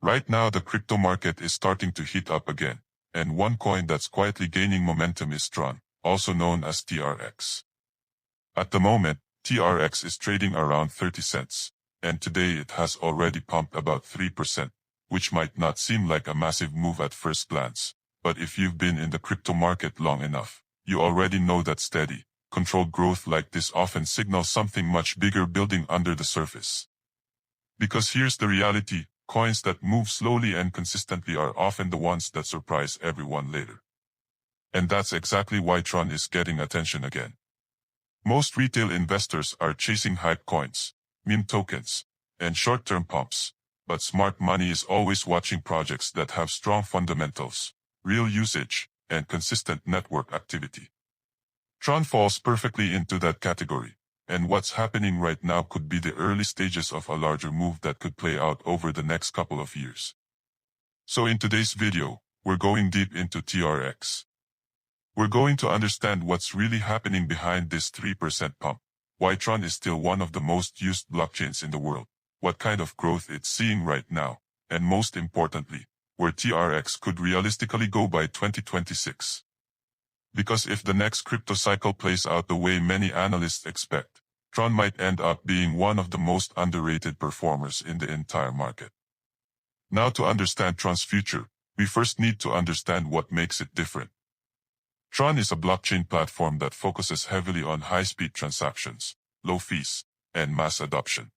Right now the crypto market is starting to heat up again, and one coin that's quietly gaining momentum is Tron, also known as TRX. At the moment, TRX is trading around 30 cents, and today it has already pumped about 3%, which might not seem like a massive move at first glance, but if you've been in the crypto market long enough, you already know that steady, controlled growth like this often signals something much bigger building under the surface. Because here's the reality, coins that move slowly and consistently are often the ones that surprise everyone later. And that's exactly why Tron is getting attention again. Most retail investors are chasing hype coins, meme tokens, and short-term pumps, but smart money is always watching projects that have strong fundamentals, real usage, and consistent network activity. Tron falls perfectly into that category, and what's happening right now could be the early stages of a larger move that could play out over the next couple of years. So in today's video, we're going deep into TRX. We're going to understand what's really happening behind this 3% pump, why Tron is still one of the most used blockchains in the world, what kind of growth it's seeing right now, and most importantly, where TRX could realistically go by 2026. Because if the next crypto cycle plays out the way many analysts expect, Tron might end up being one of the most underrated performers in the entire market. Now to understand Tron's future, we first need to understand what makes it different. Tron is a blockchain platform that focuses heavily on high-speed transactions, low fees, and mass adoption.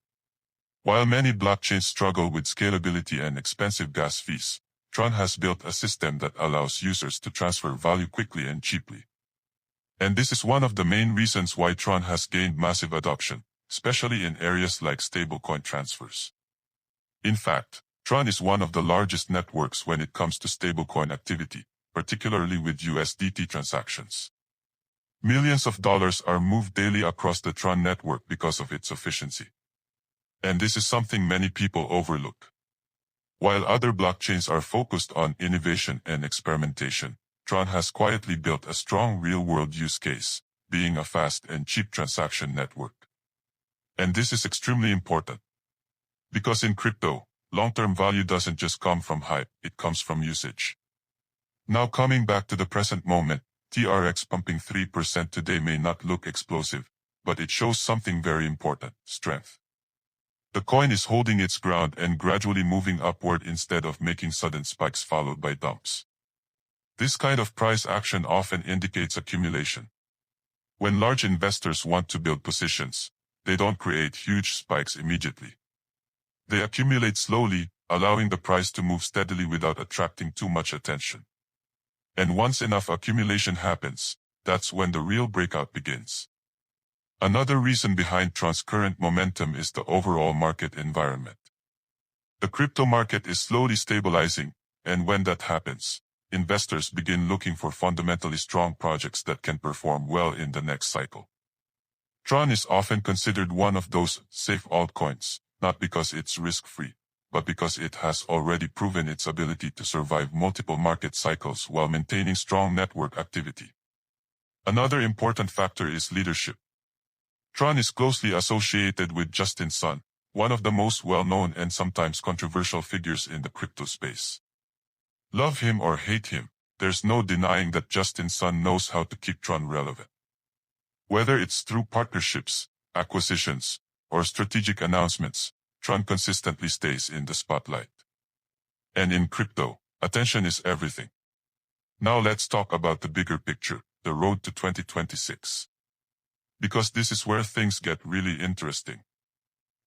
While many blockchains struggle with scalability and expensive gas fees, Tron has built a system that allows users to transfer value quickly and cheaply. And this is one of the main reasons why Tron has gained massive adoption, especially in areas like stablecoin transfers. In fact, Tron is one of the largest networks when it comes to stablecoin activity, particularly with USDT transactions. Millions of dollars are moved daily across the Tron network because of its efficiency. And this is something many people overlook. While other blockchains are focused on innovation and experimentation, Tron has quietly built a strong real-world use case, being a fast and cheap transaction network. And this is extremely important. Because in crypto, long-term value doesn't just come from hype, it comes from usage. Now coming back to the present moment, TRX pumping 3% today may not look explosive, but it shows something very important, strength. The coin is holding its ground and gradually moving upward instead of making sudden spikes followed by dumps. This kind of price action often indicates accumulation. When large investors want to build positions, they don't create huge spikes immediately. They accumulate slowly, allowing the price to move steadily without attracting too much attention. And once enough accumulation happens, that's when the real breakout begins. Another reason behind Tron's current momentum is the overall market environment. The crypto market is slowly stabilizing, and when that happens, investors begin looking for fundamentally strong projects that can perform well in the next cycle. Tron is often considered one of those safe altcoins, not because it's risk-free, but because it has already proven its ability to survive multiple market cycles while maintaining strong network activity. Another important factor is leadership. Tron is closely associated with Justin Sun, one of the most well-known and sometimes controversial figures in the crypto space. Love him or hate him, there's no denying that Justin Sun knows how to keep Tron relevant. Whether it's through partnerships, acquisitions, or strategic announcements, Tron consistently stays in the spotlight. And in crypto, attention is everything. Now let's talk about the bigger picture, the road to 2026. Because this is where things get really interesting.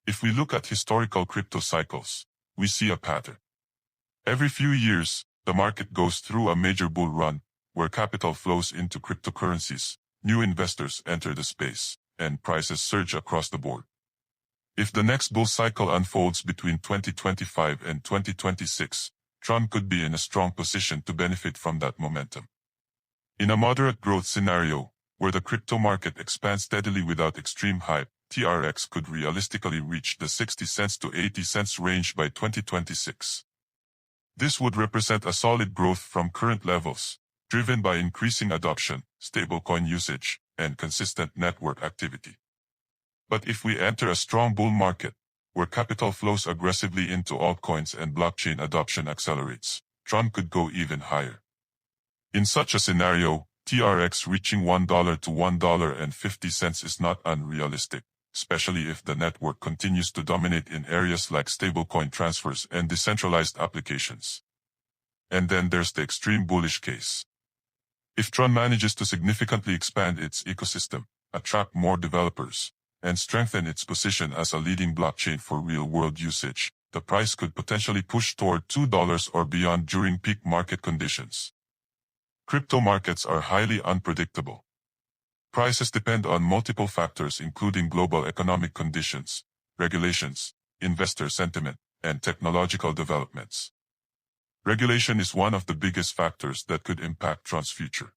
If we look at historical crypto cycles, we see a pattern. Every few years, the market goes through a major bull run, where capital flows into cryptocurrencies, new investors enter the space, and prices surge across the board. If the next bull cycle unfolds between 2025 and 2026, Tron could be in a strong position to benefit from that momentum. In a moderate growth scenario, where the crypto market expands steadily without extreme hype, TRX could realistically reach the 60 cents to 80 cents range by 2026. This would represent a solid growth from current levels, driven by increasing adoption, stablecoin usage, and consistent network activity. But if we enter a strong bull market, where capital flows aggressively into altcoins and blockchain adoption accelerates, Tron could go even higher. In such a scenario, TRX reaching $1 to $1.50 is not unrealistic, especially if the network continues to dominate in areas like stablecoin transfers and decentralized applications. And then there's the extreme bullish case. If Tron manages to significantly expand its ecosystem, attract more developers, and strengthen its position as a leading blockchain for real-world usage, the price could potentially push toward $2 or beyond during peak market conditions. Crypto markets are highly unpredictable. Prices depend on multiple factors including global economic conditions, regulations, investor sentiment, and technological developments. Regulation is one of the biggest factors that could impact Tron's future.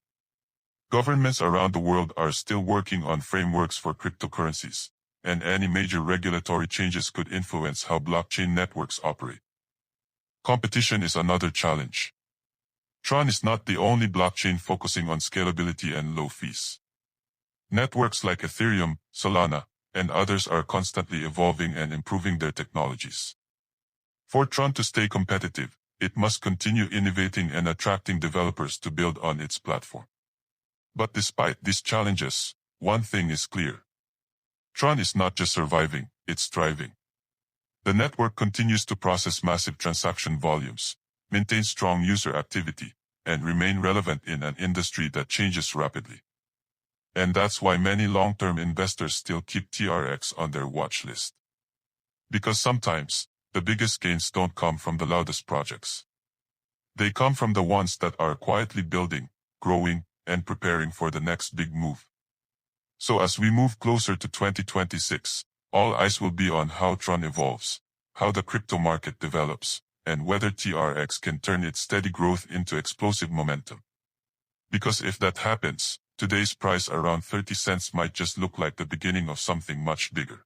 Governments around the world are still working on frameworks for cryptocurrencies, and any major regulatory changes could influence how blockchain networks operate. Competition is another challenge. Tron is not the only blockchain focusing on scalability and low fees. Networks like Ethereum, Solana, and others are constantly evolving and improving their technologies. For Tron to stay competitive, it must continue innovating and attracting developers to build on its platform. But despite these challenges, one thing is clear. Tron is not just surviving, it's thriving. The network continues to process massive transaction volumes, maintain strong user activity, and remain relevant in an industry that changes rapidly. And that's why many long-term investors still keep TRX on their watch list. Because sometimes, the biggest gains don't come from the loudest projects. They come from the ones that are quietly building, growing, and preparing for the next big move. So as we move closer to 2026, all eyes will be on how Tron evolves, how the crypto market develops, and whether TRX can turn its steady growth into explosive momentum. Because if that happens, today's price around 30 cents might just look like the beginning of something much bigger.